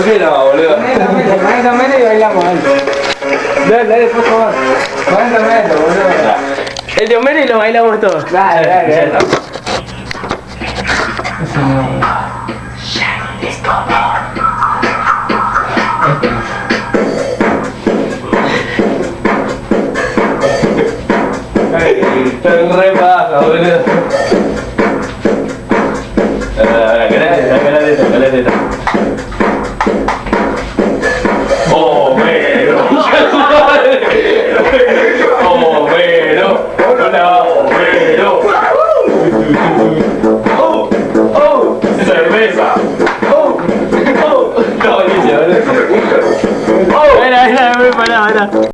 qué no, boludo? Con esa mesa y bailamos, dale, por favor. Con esa mesa, boludo. El de Homero y lo bailamos todos. Dale, dale. Ay, está re baja, boludo.